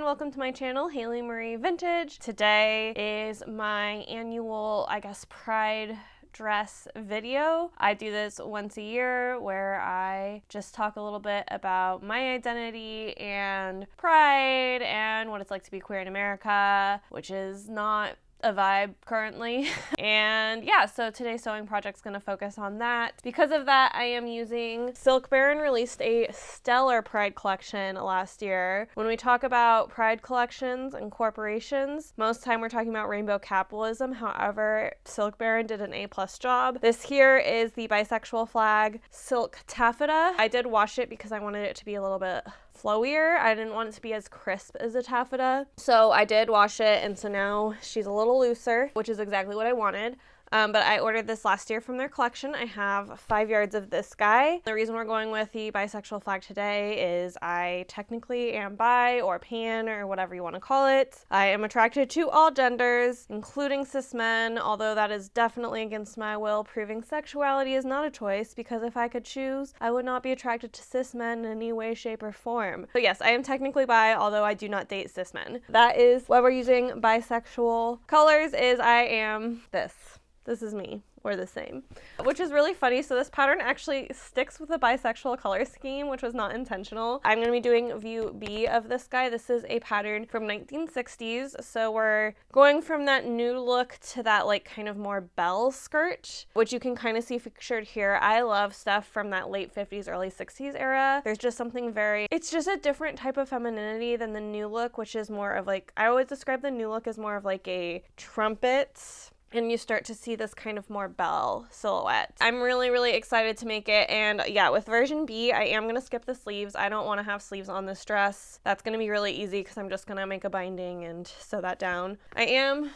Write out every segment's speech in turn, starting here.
and welcome to my channel, Haley Marie Vintage. Today is my annual, Pride dress video. I do this once a year where I just talk a little bit about my identity and pride and what it's like to be queer in America, which is not a vibe currently. And yeah, so today's sewing project's gonna focus on that. Because of that, I am using silkbaron released a stellar pride collection last year. When we talk about pride collections and corporations, most time we're talking about rainbow capitalism. However, silkbaron did an A+ job. This here is the bisexual flag silk taffeta. I did wash it because I wanted it to be a little bit flowier. I didn't want it to be as crisp as a taffeta. So I did wash it, and so now she's a little looser, which is exactly what I wanted. But I ordered this last year from their collection. I have 5 yards of this guy. The reason we're going with the bisexual flag today is I technically am bi or pan or whatever you want to call it. I am attracted to all genders, including cis men, although that is definitely against my will, proving sexuality is not a choice, because if I could choose, I would not be attracted to cis men in any way, shape, or form. So yes, I am technically bi, although I do not date cis men. That is why we're using bisexual colors, is I am this. This is me, or the same, which is really funny. So this pattern actually sticks with a bisexual color scheme, which was not intentional. I'm going to be doing view B of this guy. This is a pattern from 1960s. So we're going from that new look to that like kind of more bell skirt, which you can kind of see featured here. I love stuff from that late 50s, early 60s era. There's just something it's just a different type of femininity than the new look, which is more of like, I always describe the new look as more of like a trumpet, and you start to see this kind of more bell silhouette. I'm really excited to make it, and yeah, with version B, I am gonna skip the sleeves. I don't wanna have sleeves on this dress. That's gonna be really easy because I'm just gonna make a binding and sew that down. Hi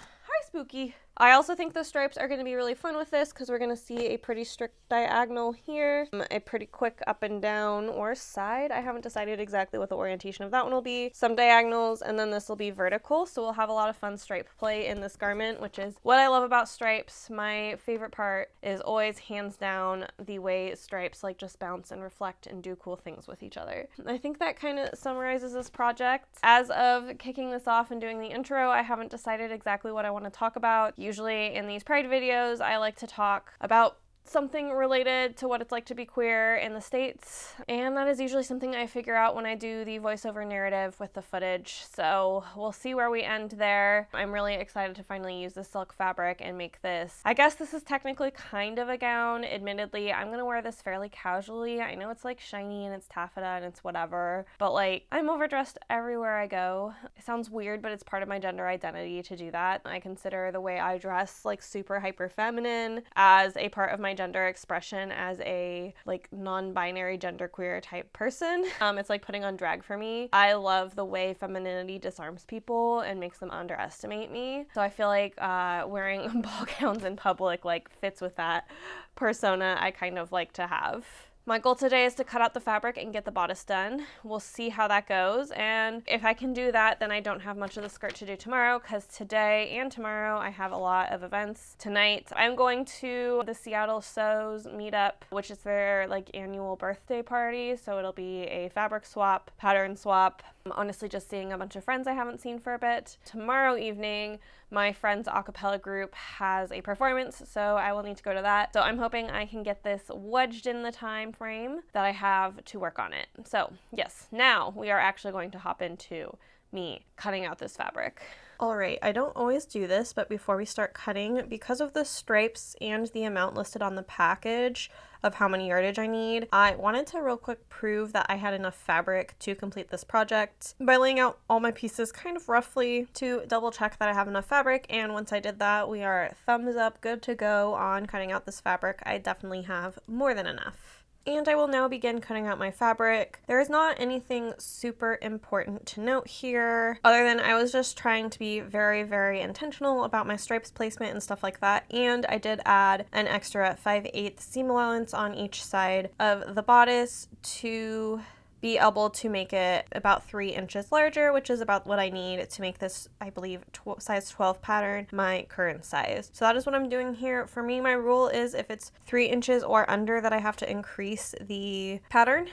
Spooky. I also think the stripes are going to be really fun with this because we're going to see a pretty strict diagonal here, a pretty quick up and down or side. I haven't decided exactly what the orientation of that one will be. Some diagonals, and then this will be vertical, so we'll have a lot of fun stripe play in this garment, which is what I love about stripes. My favorite part is always hands down the way stripes like just bounce and reflect and do cool things with each other. I think that kind of summarizes this project. As of kicking this off and doing the intro, I haven't decided exactly what I want to talk about. Usually in these pride videos, I like to talk about something related to what it's like to be queer in the States, and that is usually something I figure out when I do the voiceover narrative with the footage, so we'll see where we end there. I'm really excited to finally use the silk fabric and make this. I guess this is technically kind of a gown. Admittedly, I'm gonna wear this fairly casually. I know it's like shiny and it's taffeta and it's whatever, but like, I'm overdressed everywhere I go. It sounds weird, but it's part of my gender identity to do that. I consider the way I dress like super hyper feminine as a part of my gender expression as a like non-binary genderqueer type person. It's like putting on drag for me. I love the way femininity disarms people and makes them underestimate me. So I feel like wearing ball gowns in public like fits with that persona I kind of like to have. My goal today is to cut out the fabric and get the bodice done. We'll see how that goes, and if I can do that, then I don't have much of the skirt to do tomorrow, because today and tomorrow I have a lot of events. Tonight I'm going to the Seattle Sews meetup, which is their like annual birthday party, so it'll be a fabric swap, pattern swap. I'm honestly just seeing a bunch of friends I haven't seen for a bit. Tomorrow evening, my friend's a cappella group has a performance, so I will need to go to that. So I'm hoping I can get this wedged in the time frame that I have to work on it. So yes, now we are actually going to hop into me cutting out this fabric. Alright, I don't always do this, but before we start cutting, because of the stripes and the amount listed on the package of how many yardage I need, I wanted to real quick prove that I had enough fabric to complete this project by laying out all my pieces kind of roughly to double check that I have enough fabric, and once I did that, we are thumbs up, good to go on cutting out this fabric. I definitely have more than enough. And I will now begin cutting out my fabric. There is not anything super important to note here, other than I was just trying to be very intentional about my stripes placement and stuff like that. And I did add an extra 5/8 seam allowance on each side of the bodice to be able to make it about 3 inches larger, which is about what I need to make this, I believe, size 12 pattern my current size. So that is what I'm doing here. For me, my rule is if it's 3 inches or under that I have to increase the pattern.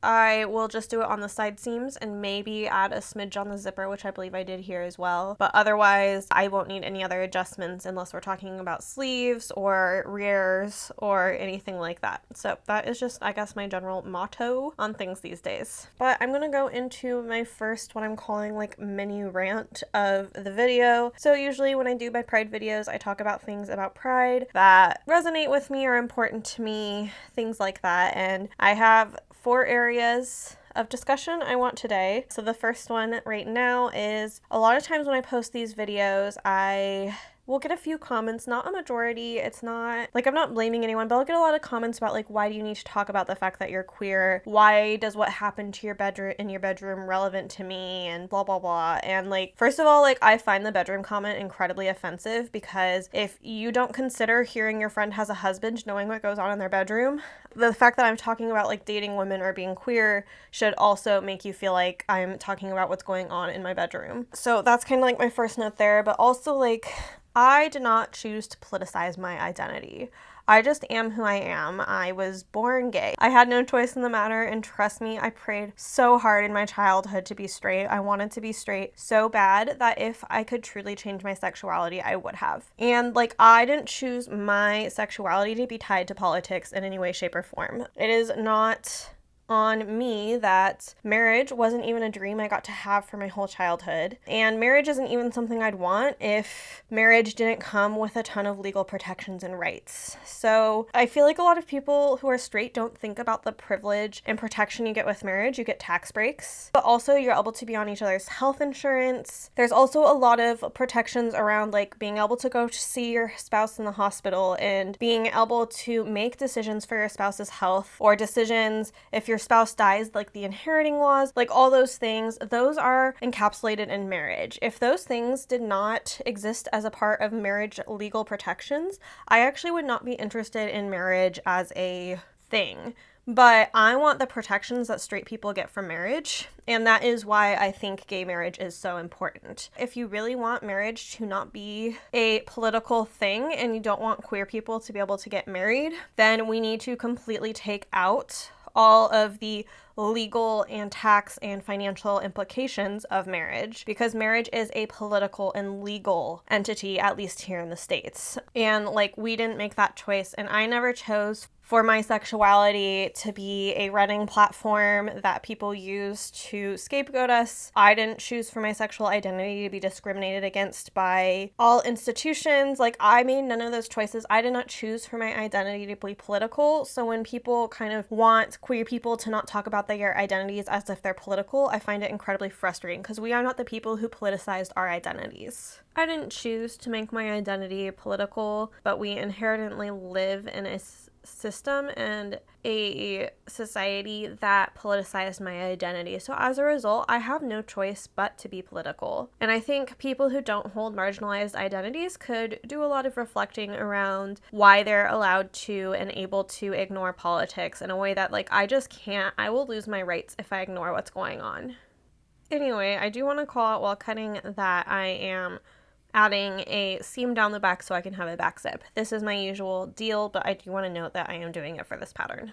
I will just do it on the side seams and maybe add a smidge on the zipper, which I believe I did here as well. But otherwise, I won't need any other adjustments unless we're talking about sleeves or rears or anything like that. So that is just, I guess, my general motto on things these days. But I'm gonna go into my first, what I'm calling like mini rant of the video. So usually when I do my pride videos, I talk about things about pride that resonate with me or important to me, things like that. And I have 4 areas of discussion I want today. So the first one right now is, a lot of times when I post these videos, I will get a few comments, not a majority. It's not like I'm not blaming anyone, but I'll get a lot of comments about like, why do you need to talk about the fact that you're queer? Why does what happened to your bedroom in your bedroom relevant to me, and blah blah blah. And like, first of all, like, I find the bedroom comment incredibly offensive, because if you don't consider hearing your friend has a husband knowing what goes on in their bedroom, the fact that I'm talking about like dating women or being queer should also make you feel like I'm talking about what's going on in my bedroom. So that's kind of like my first note there. But also, like, I did not choose to politicize my identity. I just am who I am. I was born gay. I had no choice in the matter, and trust me, I prayed so hard in my childhood to be straight. I wanted to be straight so bad that if I could truly change my sexuality, I would have. And like, I didn't choose my sexuality to be tied to politics in any way, shape, or form. It is not on me that marriage wasn't even a dream I got to have for my whole childhood. And marriage isn't even something I'd want if marriage didn't come with a ton of legal protections and rights. So I feel like a lot of people who are straight don't think about the privilege and protection you get with marriage. You get tax breaks, but also you're able to be on each other's health insurance. There's also a lot of protections around like being able to go to see your spouse in the hospital and being able to make decisions for your spouse's health, or decisions if your spouse dies, like the inheriting laws, like all those things. Those are encapsulated in marriage. If those things did not exist as a part of marriage legal protections, I actually would not be interested in marriage as a thing. But I want the protections that straight people get from marriage, and that is why I think gay marriage is so important. If you really want marriage to not be a political thing and you don't want queer people to be able to get married, then we need to completely take out all of the legal and tax and financial implications of marriage, because marriage is a political and legal entity, at least here in the States. And like, we didn't make that choice, and I never chose for my sexuality to be a running platform that people use to scapegoat us. I didn't choose for my sexual identity to be discriminated against by all institutions. Like, I made none of those choices. I did not choose for my identity to be political. So when people kind of want queer people to not talk about their identities as if they're political, I find it incredibly frustrating, because we are not the people who politicized our identities. I didn't choose to make my identity political, but we inherently live in a system and a society that politicized my identity. So as a result, I have no choice but to be political. And I think people who don't hold marginalized identities could do a lot of reflecting around why they're allowed to and able to ignore politics in a way that, like, I just can't. I will lose my rights if I ignore what's going on. Anyway, I do want to call out while cutting that I am adding a seam down the back so I can have a back zip. This is my usual deal, but I do want to note that I am doing it for this pattern.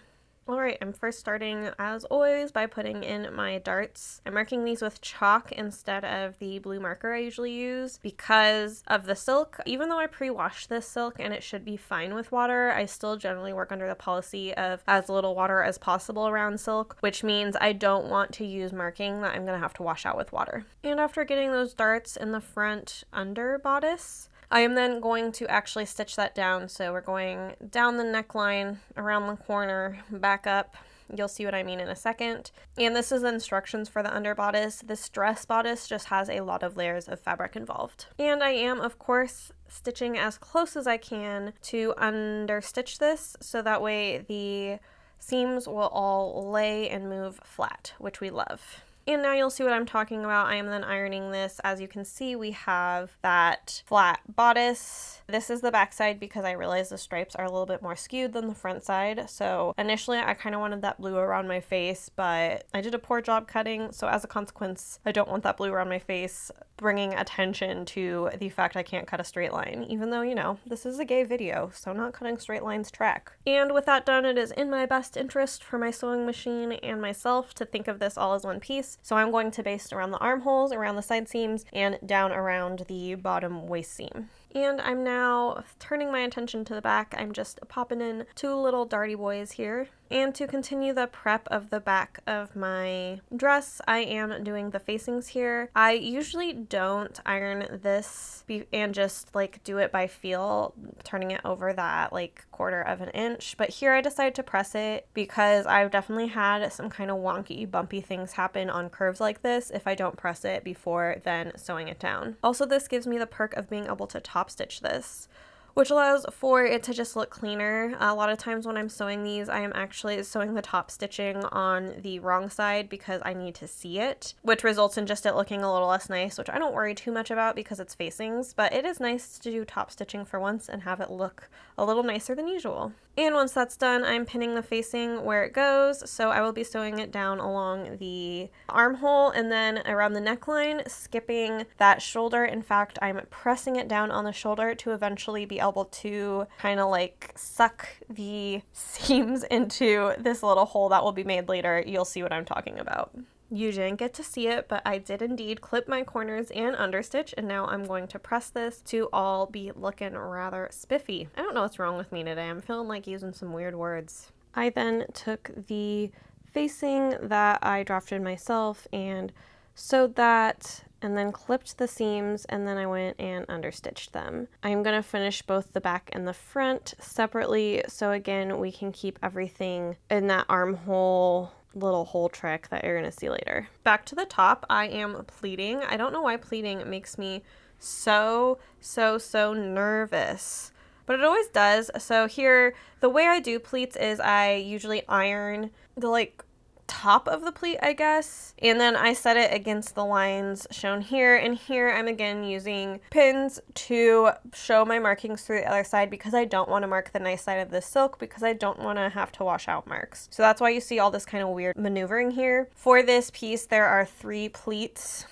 Alright, I'm first starting, as always, by putting in my darts. I'm marking these with chalk instead of the blue marker I usually use because of the silk. Even though I pre-washed this silk and it should be fine with water, I still generally work under the policy of as little water as possible around silk, which means I don't want to use marking that I'm going to have to wash out with water. And after getting those darts in the front under bodice, I am then going to actually stitch that down. So we're going down the neckline, around the corner, back up. You'll see what I mean in a second. And this is the instructions for the under bodice. This dress bodice just has a lot of layers of fabric involved. And I am, of course, stitching as close as I can to understitch this, so that way the seams will all lay and move flat, which we love. And now you'll see what I'm talking about. I am then ironing this. As you can see, we have that flat bodice. This is the back side because I realized the stripes are a little bit more skewed than the front side. So initially I kind of wanted that blue around my face, but I did a poor job cutting. So as a consequence, I don't want that blue around my face. bringing attention to the fact I can't cut a straight line, even though, you know, this is a gay video, so not cutting straight lines track. And with that done, it is in my best interest for my sewing machine and myself to think of this all as one piece. So I'm going to baste around the armholes, around the side seams, and down around the bottom waist seam. And I'm now turning my attention to the back. I'm just popping in 2 little darty boys here. And to continue the prep of the back of my dress, I am doing the facings here. I usually don't iron this and just like do it by feel, turning it over that like 1/4 of an inch. But here I decided to press it because I've definitely had some kind of wonky, bumpy things happen on curves like this if I don't press it before then sewing it down. Also, this gives me the perk of being able to top stitch this, which allows for it to just look cleaner. A lot of times when I'm sewing these, I am actually sewing the top stitching on the wrong side because I need to see it, which results in just it looking a little less nice, which I don't worry too much about because it's facings, but it is nice to do top stitching for once and have it look a little nicer than usual. And once that's done, I'm pinning the facing where it goes, so I will be sewing it down along the armhole and then around the neckline, skipping that shoulder. In fact, I'm pressing it down on the shoulder to eventually be able to kind of like suck the seams into this little hole that will be made later. You'll see what I'm talking about. You didn't get to see it, but I did indeed clip my corners and understitch, and now I'm going to press this to all be looking rather spiffy. I don't know what's wrong with me today. I'm feeling like using some weird words. I then took the facing that I drafted myself and sewed that, and then clipped the seams, and then I went and understitched them. I'm going to finish both the back and the front separately, so again, we can keep everything in that armhole little hole trick that you're going to see later. Back to the top, I am pleating. I don't know why pleating makes me so nervous, but it always does. So here, the way I do pleats is I usually iron the like top of the pleat, I guess, and then I set it against the lines shown here, and here I'm again using pins to show my markings through the other side because I don't want to mark the nice side of the silk because I don't want to have to wash out marks. So that's why you see all this kind of weird maneuvering here. For this piece, there are 3 pleats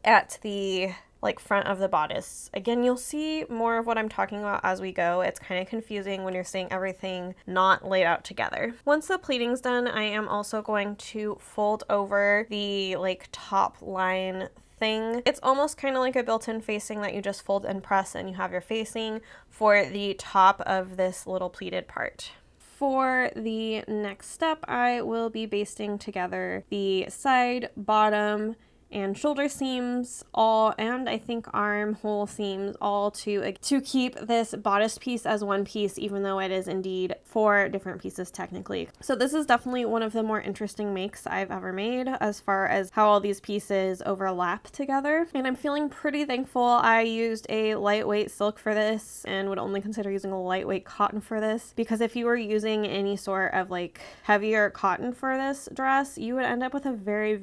at the like front of the bodice. Again, you'll see more of what I'm talking about as we go. It's kind of confusing when you're seeing everything not laid out together. Once the pleating's done, I am also going to fold over the like top line thing. It's almost kind of like a built-in facing that you just fold and press and you have your facing for the top of this little pleated part. For the next step, I will be basting together the side, bottom, and shoulder seams all, and I think armhole seams all to keep this bodice piece as one piece, even though it is indeed 4 different pieces technically. So this is definitely one of the more interesting makes I've ever made as far as how all these pieces overlap together, and I'm feeling pretty thankful I used a lightweight silk for this and would only consider using a lightweight cotton for this, because if you were using any sort of like heavier cotton for this dress, you would end up with a very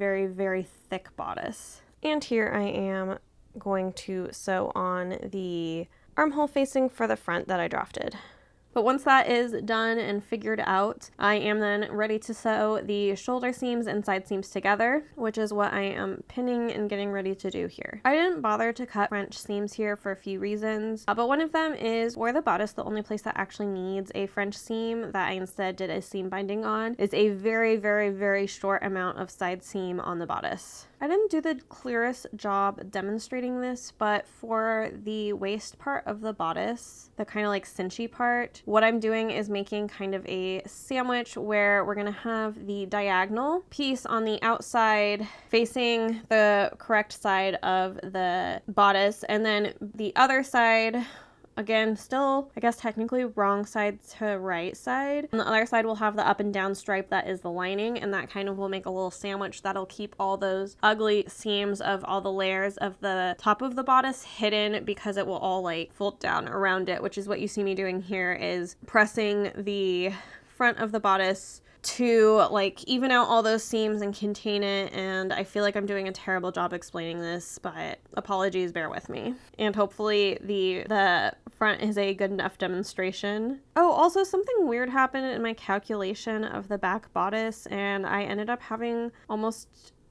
thick bodice. And here I am going to sew on the armhole facing for the front that I drafted. But once that is done and figured out, I am then ready to sew the shoulder seams and side seams together, which is what I am pinning and getting ready to do here. I didn't bother to cut French seams here for a few reasons, but one of them is for the bodice, the only place that actually needs a French seam that I instead did a seam binding on is a very short amount of side seam on the bodice. I didn't do the clearest job demonstrating this, but for the waist part of the bodice, the kind of like cinchy part, what I'm doing is making kind of a sandwich where we're gonna have the diagonal piece on the outside facing the correct side of the bodice, and then the other side, again, still, I guess technically wrong side to right side. On the other side, we'll have the up and down stripe that is the lining, and that kind of will make a little sandwich that'll keep all those ugly seams of all the layers of the top of the bodice hidden, because it will all like fold down around it, which is what you see me doing here, is pressing the front of the bodice to like even out all those seams and contain it. And I feel like I'm doing a terrible job explaining this, but apologies, bear with me. And hopefully the front is a good enough demonstration. Oh, also something weird happened in my calculation of the back bodice, and I ended up having almost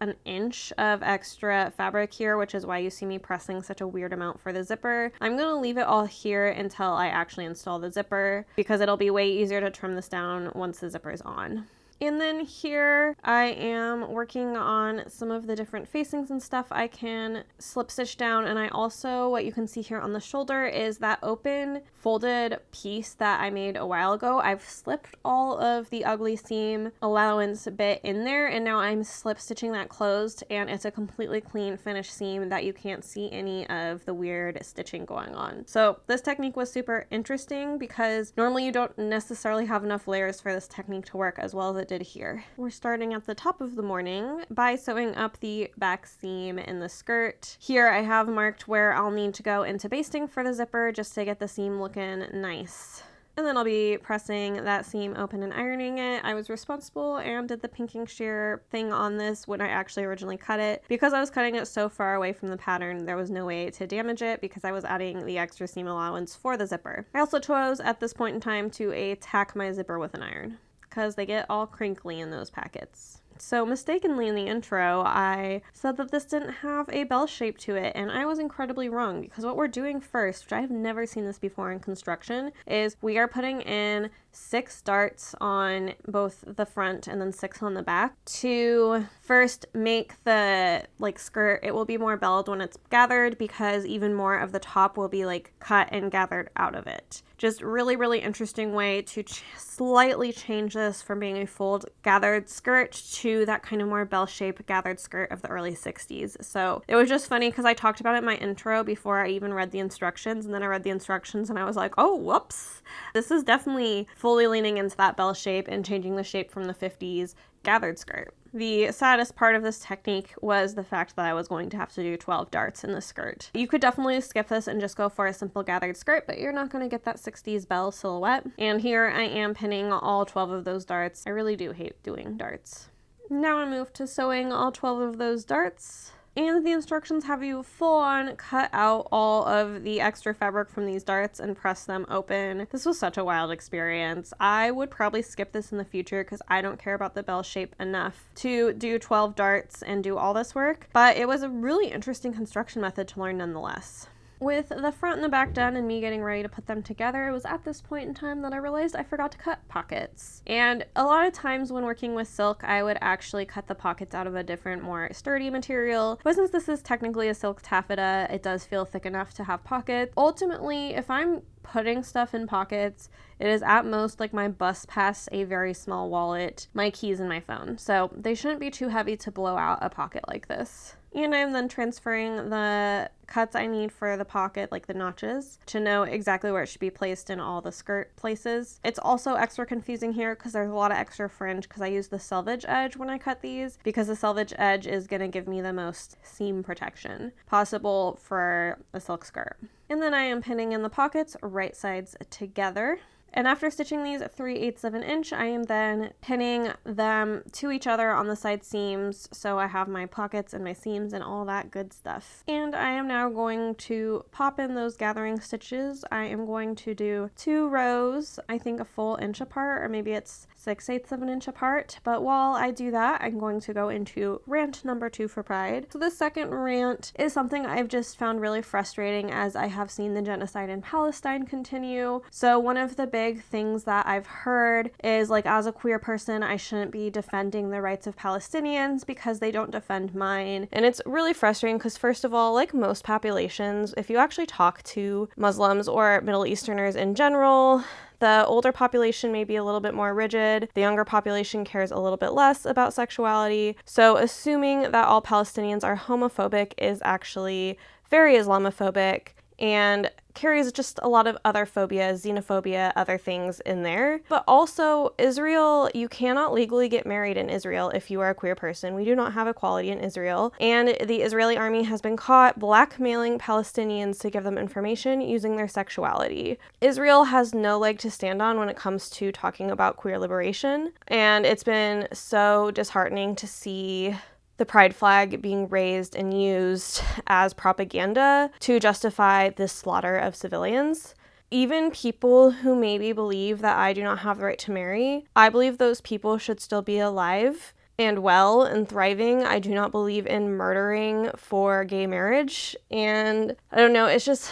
an inch of extra fabric here, which is why you see me pressing such a weird amount for the zipper. I'm gonna leave it all here until I actually install the zipper because it'll be way easier to trim this down once the zipper is on. And then here I am working on some of the different facings and stuff I can slip stitch down. And I also, what you can see here on the shoulder is that open folded piece that I made a while ago. I've slipped all of the ugly seam allowance bit in there, and now I'm slip stitching that closed, and it's a completely clean finished seam that you can't see any of the weird stitching going on. So this technique was super interesting because normally you don't necessarily have enough layers for this technique to work as well as it did here. We're starting at the top of the morning by sewing up the back seam in the skirt. Here I have marked where I'll need to go into basting for the zipper just to get the seam looking nice. And then I'll be pressing that seam open and ironing it. I was responsible and did the pinking shear thing on this when I actually originally cut it. Because I was cutting it so far away from the pattern, there was no way to damage it because I was adding the extra seam allowance for the zipper. I also chose at this point in time to tack my zipper with an iron, because they get all crinkly in those packets. So mistakenly in the intro, I said that this didn't have a bell shape to it, and I was incredibly wrong because what we're doing first, which I have never seen this before in construction, is we are putting in 6 darts on both the front and then 6 on the back to first make the skirt. It will be more belled when it's gathered because even more of the top will be cut and gathered out of it. Just really, really interesting way to slightly change this from being a fold gathered skirt to that kind of more bell-shaped gathered skirt of the early 60s. So it was just funny because I talked about it in my intro before I even read the instructions, and then I read the instructions and I was like, oh, whoops. This is definitely fully leaning into that bell shape and changing the shape from the 50s gathered skirt. The saddest part of this technique was the fact that I was going to have to do 12 darts in the skirt. You could definitely skip this and just go for a simple gathered skirt, but you're not going to get that 60s bell silhouette. And here I am pinning all 12 of those darts. I really do hate doing darts. Now I move to sewing all 12 of those darts. And the instructions have you full on cut out all of the extra fabric from these darts and press them open. This was such a wild experience. I would probably skip this in the future because I don't care about the bell shape enough to do 12 darts and do all this work, but it was a really interesting construction method to learn nonetheless. With the front and the back done and me getting ready to put them together, it was at this point in time that I realized I forgot to cut pockets. And a lot of times when working with silk, I would actually cut the pockets out of a different, more sturdy material. But since this is technically a silk taffeta, it does feel thick enough to have pockets. Ultimately, if I'm putting stuff in pockets, it is at most my bus pass, a very small wallet, my keys, and my phone. So they shouldn't be too heavy to blow out a pocket like this. And I'm then transferring the cuts I need for the pocket, the notches, to know exactly where it should be placed in all the skirt places. It's also extra confusing here because there's a lot of extra fringe because I use the selvage edge when I cut these, because the selvage edge is going to give me the most seam protection possible for a silk skirt. And then I am pinning in the pockets right sides together. And after stitching these 3/8 of an inch, I am then pinning them to each other on the side seams, so I have my pockets and my seams and all that good stuff. And I am now going to pop in those gathering stitches. I am going to do 2 rows, I think a full inch apart, or maybe it's 6/8 of an inch apart. But while I do that, I'm going to go into rant number 2 for Pride. So the second rant is something I've just found really frustrating as I have seen the genocide in Palestine continue. So one of the big things that I've heard is as a queer person, I shouldn't be defending the rights of Palestinians because they don't defend mine. And it's really frustrating because, first of all, most populations, if you actually talk to Muslims or Middle Easterners in general, the older population may be a little bit more rigid. The younger population cares a little bit less about sexuality. So assuming that all Palestinians are homophobic is actually very Islamophobic and carries just a lot of other phobias, xenophobia, other things in there. But also, Israel, you cannot legally get married in Israel if you are a queer person. We do not have equality in Israel. And the Israeli army has been caught blackmailing Palestinians to give them information using their sexuality. Israel has no leg to stand on when it comes to talking about queer liberation. And it's been so disheartening to see the pride flag being raised and used as propaganda to justify this slaughter of civilians. Even people who maybe believe that I do not have the right to marry, I believe those people should still be alive and well and thriving. I do not believe in murdering for gay marriage. And I don't know, it's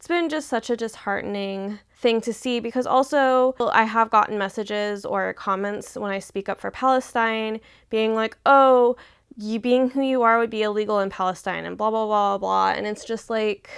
been just such a disheartening thing to see, because also I have gotten messages or comments when I speak up for Palestine being like, oh, you being who you are would be illegal in Palestine and blah, blah, blah, blah. And it's just like,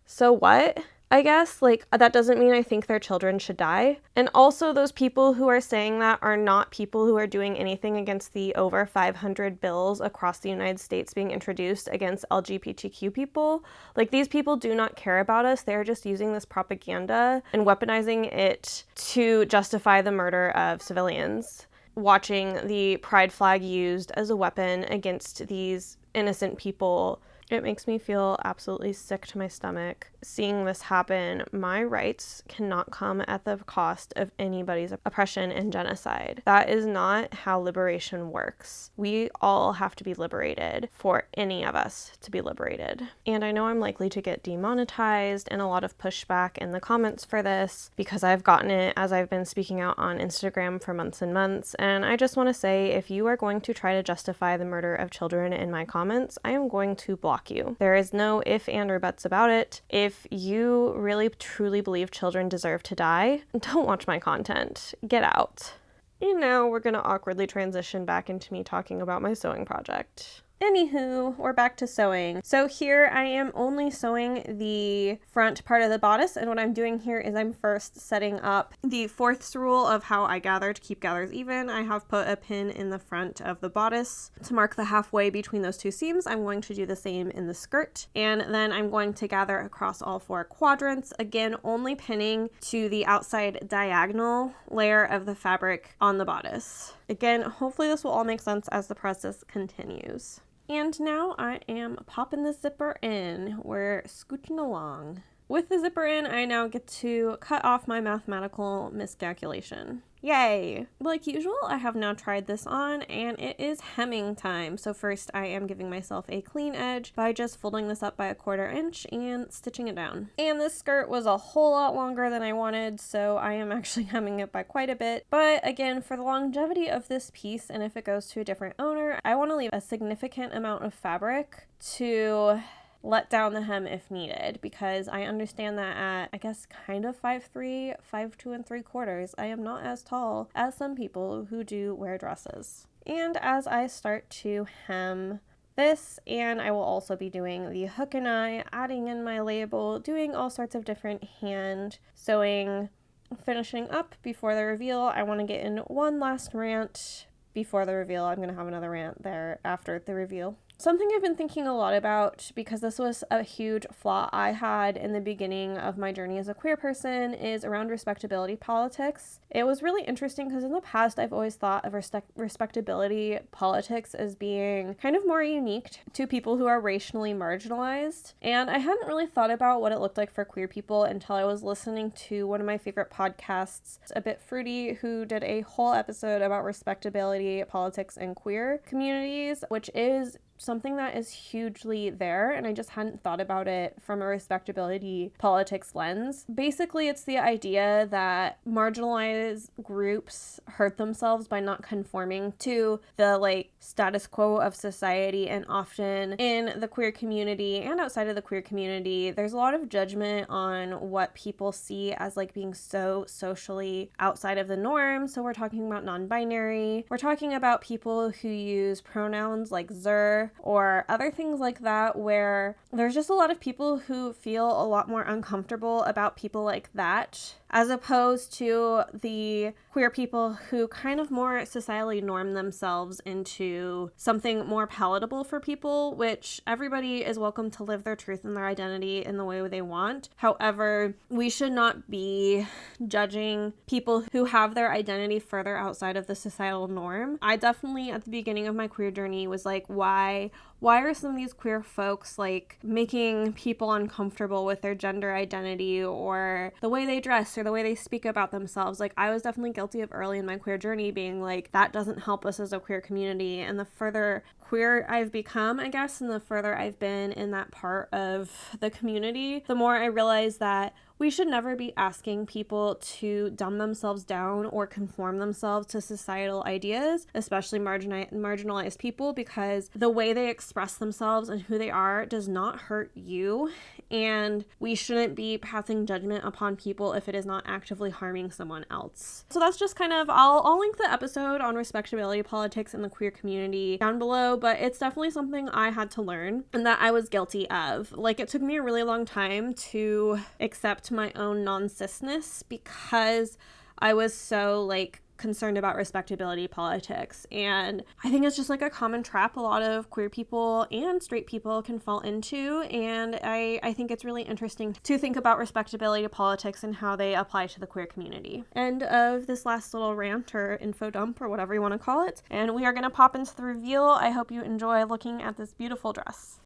so what? I guess, like, that doesn't mean I think their children should die. And also, those people who are saying that are not people who are doing anything against the over 500 bills across the United States being introduced against LGBTQ people. Like, these people do not care about us. They're just using this propaganda and weaponizing it to justify the murder of civilians. Watching the pride flag used as a weapon against these innocent people, it makes me feel absolutely sick to my stomach. Seeing this happen, my rights cannot come at the cost of anybody's oppression and genocide. That is not how liberation works. We all have to be liberated for any of us to be liberated. And I know I'm likely to get demonetized and a lot of pushback in the comments for this, because I've gotten it as I've been speaking out on Instagram for months and months. And I just want to say, if you are going to try to justify the murder of children in my comments, I am going to block you. There is no if and or buts about it. If you really truly believe children deserve to die, don't watch my content. Get out. And now we're gonna awkwardly transition back into me talking about my sewing project. Anywho, we're back to sewing. So here I am only sewing the front part of the bodice, and what I'm doing here is I'm first setting up the fourths rule of how I gather to keep gathers even. I have put a pin in the front of the bodice to mark the halfway between those two seams. I'm going to do the same in the skirt, and then I'm going to gather across all four quadrants, again only pinning to the outside diagonal layer of the fabric on the bodice. Again, hopefully this will all make sense as the process continues. And now I am popping the zipper in. We're scooching along. With the zipper in, I now get to cut off my mathematical miscalculation. Yay! Like usual, I have now tried this on, and it is hemming time. So first I am giving myself a clean edge by just folding this up by a 1/4 inch and stitching it down. And this skirt was a whole lot longer than I wanted, so I am actually hemming it by quite a bit. But again, for the longevity of this piece, and if it goes to a different owner, I want to leave a significant amount of fabric to let down the hem if needed, because I understand that at, I guess, kind of 5'3", 5'2 3/4, I am not as tall as some people who do wear dresses. And as I start to hem this, and I will also be doing the hook and eye, adding in my label, doing all sorts of different hand sewing, finishing up before the reveal. I want to get in one last rant before the reveal. I'm going to have another rant there after the reveal. Something I've been thinking a lot about, because this was a huge flaw I had in the beginning of my journey as a queer person, is around respectability politics. It was really interesting because in the past I've always thought of respectability politics as being kind of more unique to people who are racially marginalized. And I hadn't really thought about what it looked like for queer people until I was listening to one of my favorite podcasts, A Bit Fruity, who did a whole episode about respectability politics and queer communities, which is something that is hugely there, and I just hadn't thought about it from a respectability politics lens. Basically, it's the idea that marginalized groups hurt themselves by not conforming to the status quo of society, and often in the queer community and outside of the queer community, there's a lot of judgment on what people see as being so socially outside of the norm. So we're talking about non-binary, we're talking about people who use pronouns like zer, or other things like that, where there's just a lot of people who feel a lot more uncomfortable about people like that, as opposed to the queer people who kind of more societally norm themselves into something more palatable for people, which everybody is welcome to live their truth and their identity in the way they want. However, we should not be judging people who have their identity further outside of the societal norm. I definitely, at the beginning of my queer journey, was like, why are some of these queer folks making people uncomfortable with their gender identity or the way they dress or the way they speak about themselves? I was definitely guilty of early in my queer journey being that doesn't help us as a queer community. And the further queer I've become, I guess, and the further I've been in that part of the community, the more I realize that we should never be asking people to dumb themselves down or conform themselves to societal ideas, especially marginalized people, because the way they express themselves and who they are does not hurt you, and we shouldn't be passing judgment upon people if it is not actively harming someone else. So that's just kind of, I'll link the episode on respectability politics in the queer community down below, but it's definitely something I had to learn and that I was guilty of. Like, it took me a really long time to accept my own non-cisness because I was so concerned about respectability politics, and I think it's just a common trap a lot of queer people and straight people can fall into, and I think it's really interesting to think about respectability politics and how they apply to the queer community. End of this last little rant or info dump or whatever you want to call it, and we are going to pop into the reveal. I hope you enjoy looking at this beautiful dress.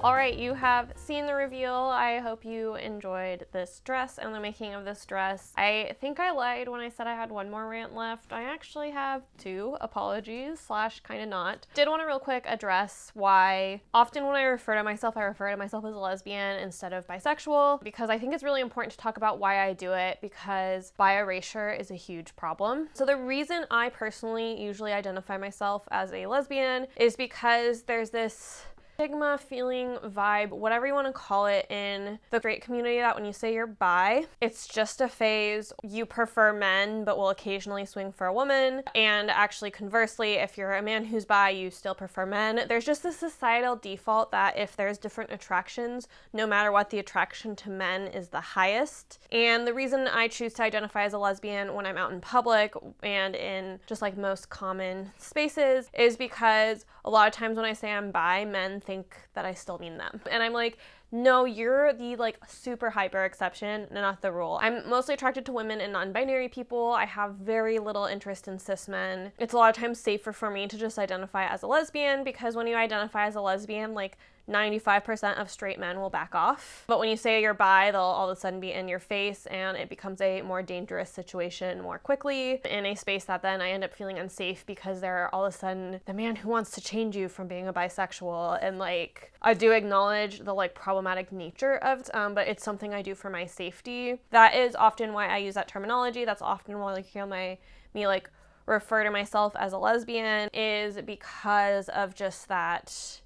Alright, you have seen the reveal. I hope you enjoyed this dress and the making of this dress. I think I lied when I said I had one more rant left. I actually have two. Apologies / kinda not. Did want to real quick address why often when I refer to myself as a lesbian instead of bisexual, because I think it's really important to talk about why I do it, because bi erasure is a huge problem. So the reason I personally usually identify myself as a lesbian is because there's this stigma, feeling, vibe, whatever you want to call it in the straight community, that when you say you're bi, it's just a phase. You prefer men but will occasionally swing for a woman, and actually conversely, if you're a man who's bi, you still prefer men. There's just this societal default that if there's different attractions, no matter what, the attraction to men is the highest. And the reason I choose to identify as a lesbian when I'm out in public and in just most common spaces is because a lot of times when I say I'm bi, men think that I still mean them. And I'm like, no, you're the super hyper exception, not the rule. I'm mostly attracted to women and non-binary people. I have very little interest in cis men. It's a lot of times safer for me to just identify as a lesbian, because when you identify as a lesbian, 95% of straight men will back off. But when you say you're bi, they'll all of a sudden be in your face, and it becomes a more dangerous situation more quickly, in a space that then I end up feeling unsafe because they're all of a sudden the man who wants to change you from being a bisexual. And I do acknowledge the problematic nature of it, but it's something I do for my safety. That is often why I use that terminology. That's often why you hear me refer to myself as a lesbian, is because of just that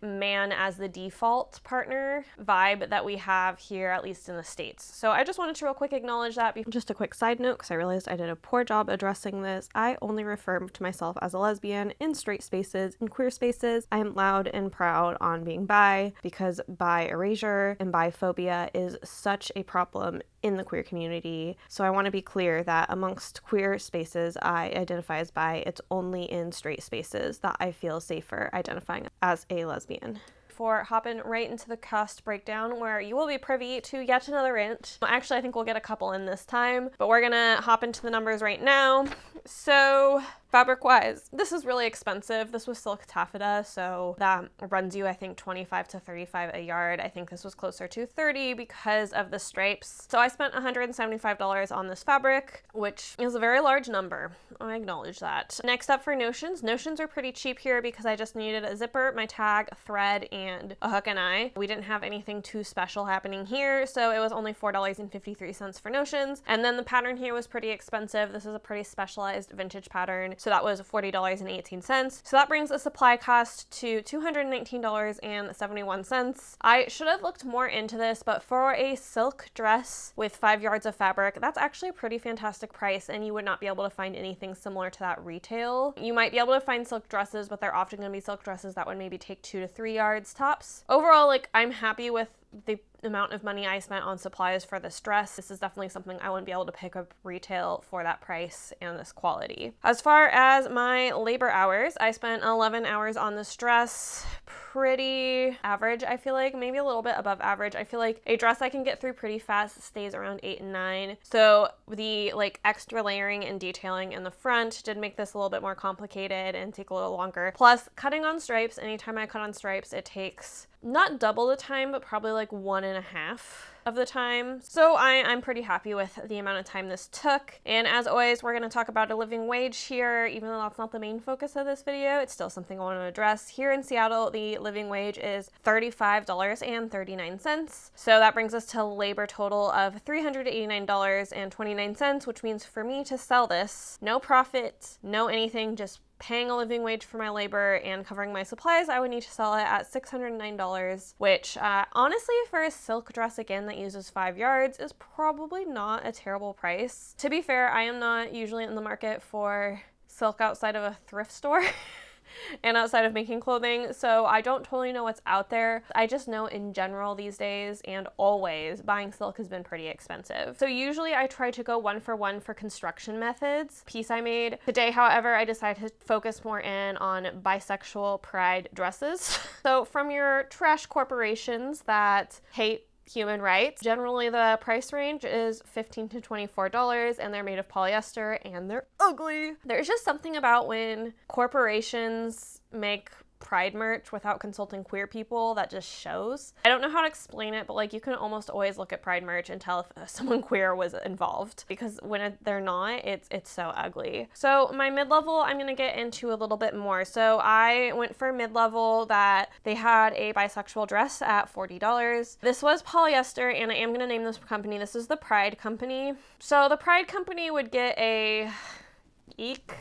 man as the default partner vibe that we have here, at least in the States. So I just wanted to real quick acknowledge that. Just a quick side note, because I realized I did a poor job addressing this. I only refer to myself as a lesbian in straight spaces. In queer spaces, I am loud and proud on being bi, because bi erasure and biphobia is such a problem in the queer community. So I want to be clear that amongst queer spaces I identify as bi. It's only in straight spaces that I feel safer identifying as a lesbian. Before hopping right into the cast breakdown, where you will be privy to yet another rant. Actually, I think we'll get a couple in this time, but we're gonna hop into the numbers right now. So Fabric wise, this is really expensive. This was silk taffeta, so that runs you, I think, 25 to 35 a yard. I think this was closer to 30 because of the stripes. So I spent $175 on this fabric, which is a very large number. I acknowledge that. Next up for notions. Notions are pretty cheap here because I just needed a zipper, my tag, a thread, and a hook and eye. We didn't have anything too special happening here, so it was only $4.53 for notions. And then the pattern here was pretty expensive. This is a pretty specialized vintage pattern, so that was $40.18. So that brings the supply cost to $219.71. I should have looked more into this, but for a silk dress with 5 yards of fabric, that's actually a pretty fantastic price, and you would not be able to find anything similar to that retail. You might be able to find silk dresses, but they're often going to be silk dresses that would maybe take 2 to 3 yards tops. Overall, like, I'm happy with the amount of money I spent on supplies for this dress. This is definitely something I wouldn't be able to pick up retail for that price and this quality. As far as my labor hours, I spent 11 hours on this dress. Pretty average, I feel like, maybe a little bit above average. I feel like a dress I can get through pretty fast stays around 8 and 9. So the like extra layering and detailing in the front did make this a little bit more complicated and take a little longer. Plus, cutting on stripes, anytime I cut on stripes, it takes not double the time, but probably like 1.5 of the time. So I'm pretty happy with the amount of time this took. And as always, we're going to talk about a living wage here. Even though that's not the main focus of this video, it's still something I want to address. Here in Seattle, the living wage is $35.39. So that brings us to a labor total of $389.29, which means for me to sell this, no profit, no anything, just paying a living wage for my labor and covering my supplies, I would need to sell it at $609, which honestly for a silk dress, again, that uses 5 yards is probably not a terrible price. To be fair, I am not usually in the market for silk outside of a thrift store. And outside of making clothing, so I don't totally know what's out there. I just know in general these days and always buying silk has been pretty expensive. So usually I try to go 1 for construction methods. Piece I made today, however, I decided to focus more in on bisexual pride dresses. So from your trash corporations that hate human rights, generally the price range is $15 to $24, and they're made of polyester and they're ugly. There's just something about when corporations make pride merch without consulting queer people that just shows. I don't know how to explain it, but like you can almost always look at pride merch and tell if someone queer was involved, because when they're not, it's so ugly. So my mid-level, I'm gonna get into a little bit more. So I went for mid-level that they had a bisexual dress at $40. This was polyester, and I am gonna name this company. This is the Pride Company. So the Pride Company would get a eek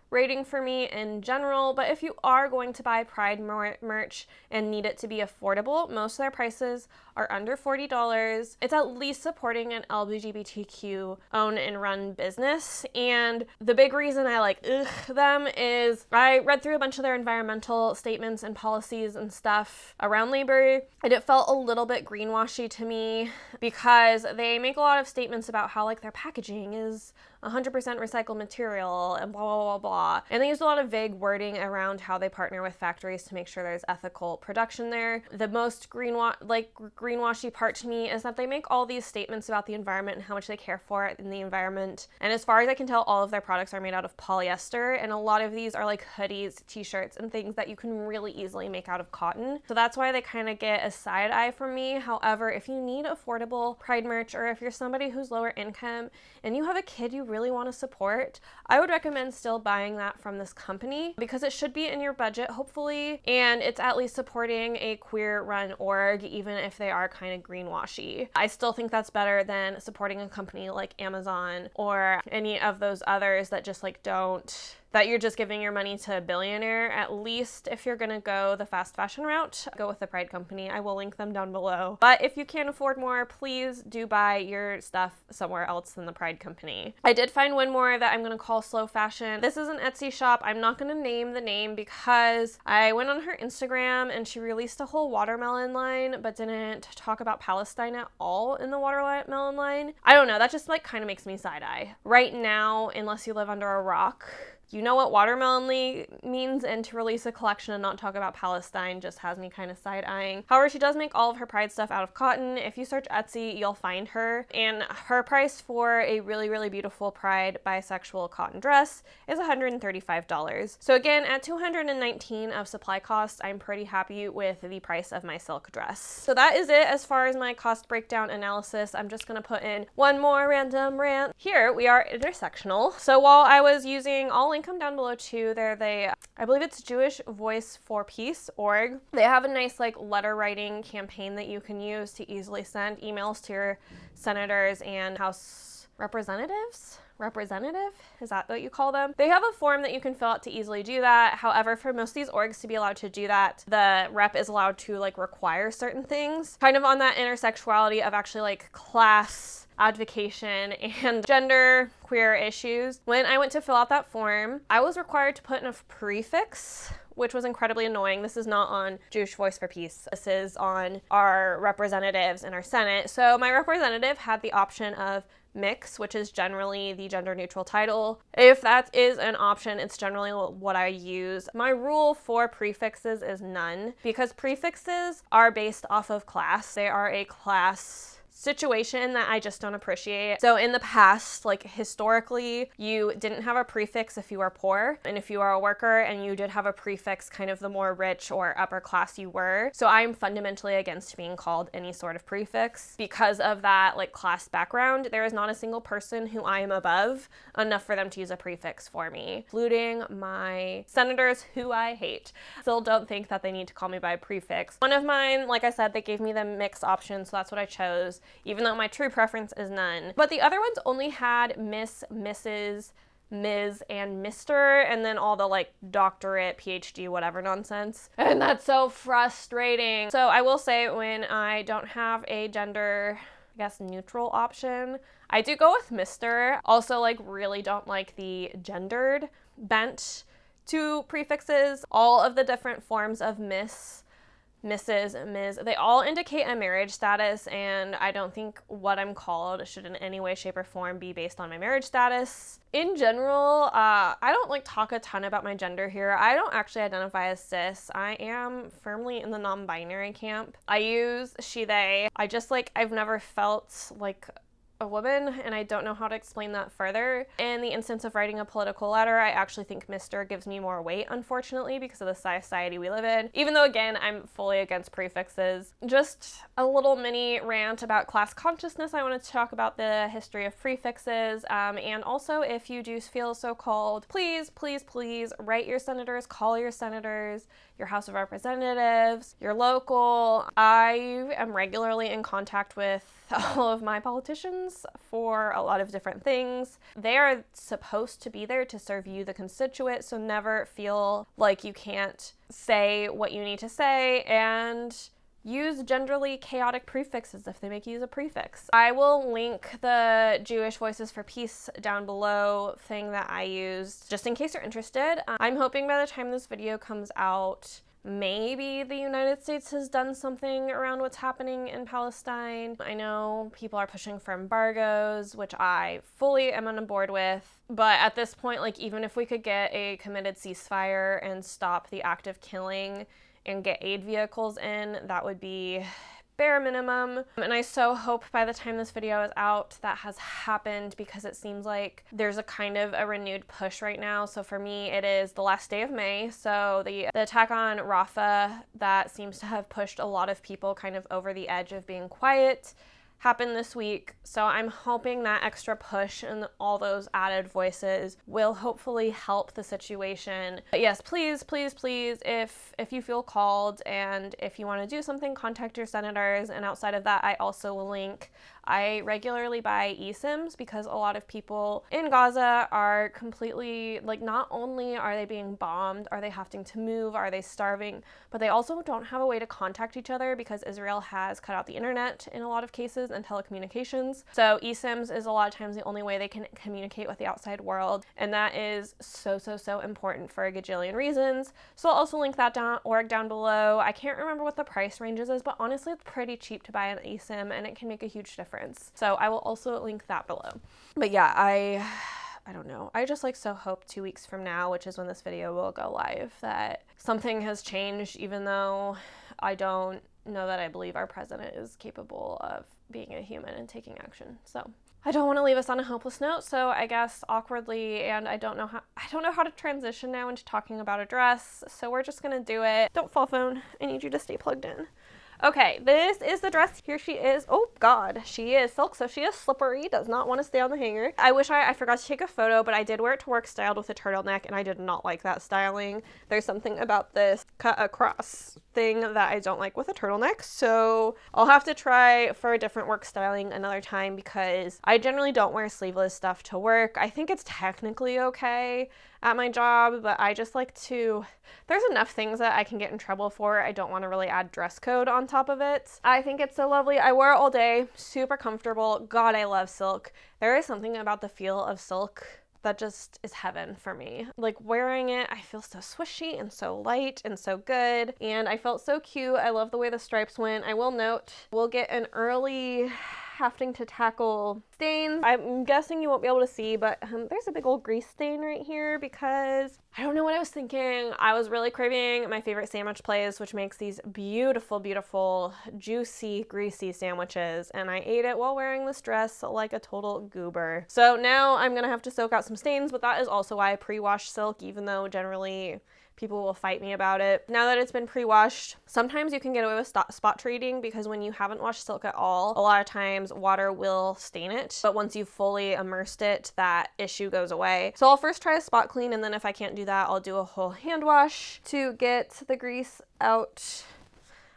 rating for me in general, but if you are going to buy Pride merch and need it to be affordable, most of their prices are under $40. It's at least supporting an LGBTQ owned and run business, and the big reason I like them is I read through a bunch of their environmental statements and policies and stuff around labor, and it felt a little bit greenwashy to me because they make a lot of statements about how like their packaging is 100% recycled material and blah, blah, blah, blah. And they use a lot of vague wording around how they partner with factories to make sure there's ethical production there. The most greenwashy part to me is that they make all these statements about the environment and how much they care for it in the environment. And as far as I can tell, all of their products are made out of polyester, and a lot of these are like hoodies, t-shirts, and things that you can really easily make out of cotton. So that's why they kind of get a side eye from me. However, if you need affordable Pride merch, or if you're somebody who's lower income and you have a kid you really want to support, I would recommend still buying that from this company because it should be in your budget, hopefully, and it's at least supporting a queer-run org, even if they are kind of greenwashy. I still think that's better than supporting a company like Amazon or any of those others that just like don't that you're just giving your money to a billionaire. At least if you're gonna go the fast fashion route, go with the Pride Company. I will link them down below. But if you can afford more, please do buy your stuff somewhere else than the Pride Company. I did find one more that I'm gonna call slow fashion. This is an Etsy shop. I'm not gonna name the name because I went on her Instagram and she released a whole watermelon line, but didn't talk about Palestine at all in the watermelon line. I don't know, that just like kind of makes me side eye. Right now, unless you live under a rock, you know what watermelon means, and to release a collection and not talk about Palestine just has me kind of side-eyeing. However, she does make all of her pride stuff out of cotton. If you search Etsy, you'll find her, and her price for a really, really beautiful pride bisexual cotton dress is $135. So again, at $219 of supply costs, I'm pretty happy with the price of my silk dress. So that is it as far as my cost breakdown analysis. I'm just gonna put in one more random rant. Here we are intersectional. So while I was using, I'll link them down below too, I believe it's Jewish Voice for Peace org. They have a nice like letter writing campaign that you can use to easily send emails to your senators and House representatives. Representative? Is that what you call them? They have a form that you can fill out to easily do that. However, for most of these orgs to be allowed to do that, the rep is allowed to like require certain things, kind of on that intersexuality of actually like class advocation and gender queer issues. When I went to fill out that form, I was required to put in a prefix, which was incredibly annoying. This is not on Jewish Voice for Peace. This is on our representatives in our Senate. So my representative had the option of mix, which is generally the gender neutral title. If that is an option, it's generally what I use. My rule for prefixes is none, because prefixes are based off of class. They are a class situation that I just don't appreciate. So in the past, like historically, you didn't have a prefix if you were poor, and if you are a worker and you did have a prefix, kind of the more rich or upper class you were. So I'm fundamentally against being called any sort of prefix because of that like class background. There is not a single person who I am above enough for them to use a prefix for me, including my senators who I hate. Still don't think that they need to call me by a prefix. One of mine, like I said, they gave me the mix option, so that's what I chose, even though my true preference is none. But the other ones only had Miss, Mrs., Ms., and Mr., and then all the like doctorate, PhD, whatever nonsense. And that's so frustrating. So I will say, when I don't have a gender, I guess, neutral option, I do go with Mr. Also, like, really don't like the gendered bent to prefixes. All of the different forms of Miss, Mrs., Ms., they all indicate a marriage status, and I don't think what I'm called should in any way, shape, or form be based on my marriage status. In general, I don't like talk a ton about my gender here. I don't actually identify as cis. I am firmly in the non-binary camp. I use she, they. I've never felt like a woman, and I don't know how to explain that further. In the instance of writing a political letter, I actually think Mr. gives me more weight, unfortunately, because of the society we live in. Even though, again, I'm fully against prefixes. Just a little mini rant about class consciousness. I wanted to talk about the history of prefixes, and also, if you do feel so called, please, please, please write your senators, call your senators, your House of Representatives, your local. I am regularly in contact with all of my politicians for a lot of different things. They are supposed to be there to serve you, the constituent, so never feel like you can't say what you need to say, and use genderly chaotic prefixes if they make you use a prefix. I will link the Jewish Voices for Peace down below thing that I used, just in case you're interested. I'm hoping by the time this video comes out, maybe the United States has done something around what's happening in Palestine. I know people are pushing for embargoes, which I fully am on board with. But at this point, like, even if we could get a committed ceasefire and stop the active killing and get aid vehicles in, that would be bare minimum. And I so hope by the time this video is out that has happened, because it seems like there's a kind of a renewed push right now. So for me, it is the last day of May. So the attack on Rafah, that seems to have pushed a lot of people kind of over the edge of being quiet, happened this week. So I'm hoping that extra push and all those added voices will hopefully help the situation. But yes, please, please, please, if you feel called and if you want to do something, contact your senators. And outside of that, I also will link, I regularly buy eSIMs because a lot of people in Gaza are completely, like, not only are they being bombed, are they having to move, are they starving, but they also don't have a way to contact each other because Israel has cut out the internet in a lot of cases and telecommunications. So eSIMs is a lot of times the only way they can communicate with the outside world, and that is so, so, so important for a gajillion reasons. So I'll also link that org down below. I can't remember what the price ranges is, but honestly it's pretty cheap to buy an eSIM and it can make a huge difference. So I will also link that below. But yeah, I don't know. I just like so hope 2 weeks from now, which is when this video will go live, that something has changed, even though I don't know that I believe our president is capable of being a human and taking action. So I don't want to leave us on a hopeless note, so I guess awkwardly, and I don't know how to transition now into talking about a dress, so we're just gonna do it. Don't fall, phone. I need you to stay plugged in. Okay, this is the dress. Here she is. Oh God, she is silk, so she is slippery, does not want to stay on the hanger. I wish I forgot to take a photo, but I did wear it to work styled with a turtleneck, and I did not like that styling. There's something about this cut across thing that I don't like with a turtleneck, so I'll have to try for a different work styling another time, because I generally don't wear sleeveless stuff to work. I think it's technically okay at my job, but I just like to, there's enough things that I can get in trouble for. I don't want to really add dress code on top of it. I think it's so lovely. I wear it all day, super comfortable. God, I love silk. There is something about the feel of silk that just is heaven for me. Like wearing it, I feel so swishy and so light and so good, and I felt so cute. I love the way the stripes went. I will note, we'll get an early having to tackle stains. I'm guessing you won't be able to see, but there's a big old grease stain right here because I don't know what I was thinking. I was really craving my favorite sandwich place, which makes these beautiful, beautiful, juicy, greasy sandwiches, and I ate it while wearing this dress like a total goober. So now I'm gonna have to soak out some stains, but that is also why I pre-wash silk, even though generally people will fight me about it. Now that it's been pre-washed, sometimes you can get away with spot treating, because when you haven't washed silk at all, a lot of times water will stain it. But once you've fully immersed it, that issue goes away. So I'll first try a spot clean, and then if I can't do that, I'll do a whole hand wash to get the grease out.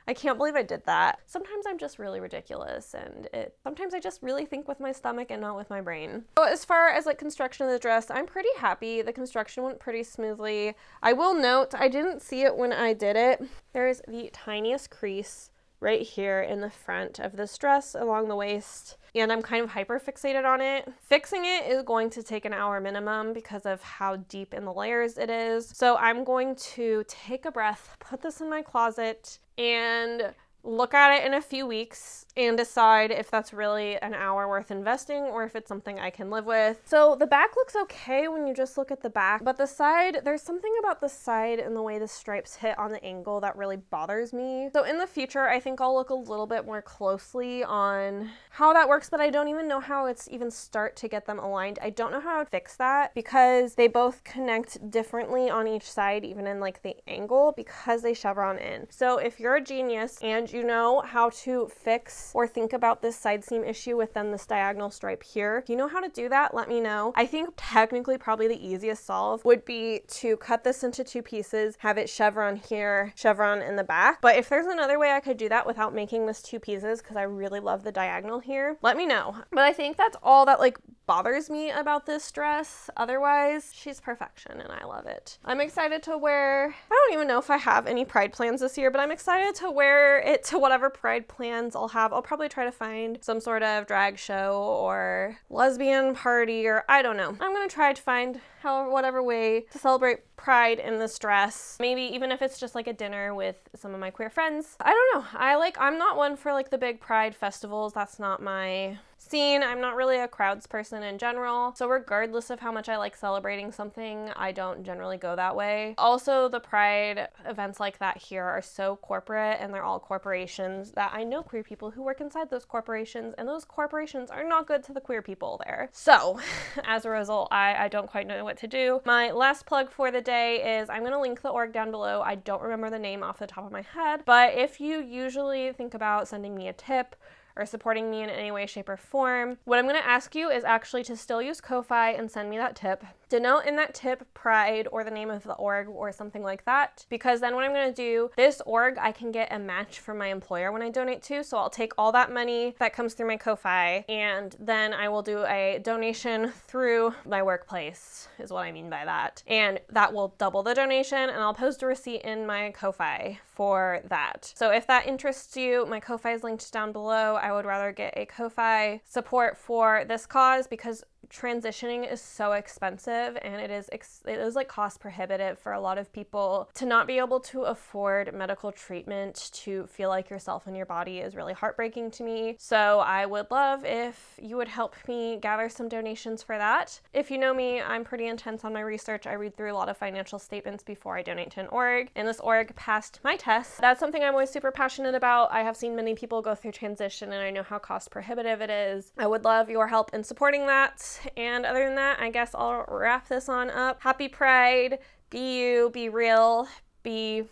I can't believe I did that. Sometimes I'm just really ridiculous, and sometimes I just really think with my stomach and not with my brain. So as far as like construction of the dress, I'm pretty happy. The construction went pretty smoothly. I will note, I didn't see it when I did it. There's the tiniest crease right here in the front of this dress along the waist, and I'm kind of hyper fixated on it. Fixing it is going to take an hour minimum because of how deep in the layers it is. So I'm going to take a breath, put this in my closet, and look at it in a few weeks and decide if that's really an hour worth investing or if it's something I can live with. So the back looks okay when you just look at the back, but the side, there's something about the side and the way the stripes hit on the angle that really bothers me. So in the future, I think I'll look a little bit more closely on how that works, but I don't even know how it's even start to get them aligned. I don't know how to fix that because they both connect differently on each side, even in like the angle, because they chevron in. So if you're a genius and you know how to fix or think about this side seam issue within this diagonal stripe here, if you know how to do that, let me know. I think technically probably the easiest solve would be to cut this into two pieces, have it chevron here, chevron in the back. But if there's another way I could do that without making this two pieces, because I really love the diagonal here, let me know. But I think that's all that like bothers me about this dress. Otherwise, she's perfection and I love it. I'm excited to wear, I don't even know if I have any pride plans this year, but I'm excited to wear it to whatever pride plans I'll have. I'll probably try to find some sort of drag show or lesbian party, or I don't know. I'm gonna try to find whatever way to celebrate pride in this dress. Maybe even if it's just like a dinner with some of my queer friends. I don't know. I'm not one for like the big pride festivals. That's not my scene. I'm not really a crowds person in general. So regardless of how much I like celebrating something, I don't generally go that way. Also, the pride events like that here are so corporate, and they're all corporations that I know queer people who work inside those corporations, and those corporations are not good to the queer people there. So as a result, I don't quite know what to do. My last plug for the day is I'm going to link the org down below. I don't remember the name off the top of my head, but if you usually think about sending me a tip or supporting me in any way, shape, or form, what I'm going to ask you is actually to still use Ko-Fi and send me that tip. Denote in that tip pride or the name of the org or something like that, because then what I'm going to do, this org I can get a match from my employer when I donate to, so I'll take all that money that comes through my Ko-Fi and then I will do a donation through my workplace, is what I mean by that. And that will double the donation, and I'll post a receipt in my Ko-Fi for that. So if that interests you, my Ko-Fi is linked down below. I would rather get a Ko-Fi support for this cause because transitioning is so expensive, and it is like cost prohibitive for a lot of people. To not be able to afford medical treatment to feel like yourself in your body is really heartbreaking to me. So I would love if you would help me gather some donations for that. If you know me, I'm pretty intense on my research. I read through a lot of financial statements before I donate to an org, and this org passed my test. That's something I'm always super passionate about. I have seen many people go through transition, and I know how cost prohibitive it is. I would love your help in supporting that. And other than that, I guess I'll wrap this on up. Happy Pride. Be you, be real, be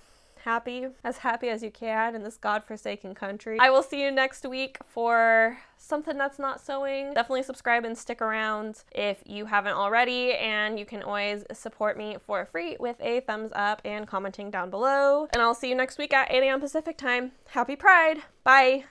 happy as you can in this godforsaken country. I will see you next week for something that's not sewing. Definitely subscribe and stick around if you haven't already, and you can always support me for free with a thumbs up and commenting down below. And I'll see you next week at 8 a.m. Pacific time. Happy Pride. Bye.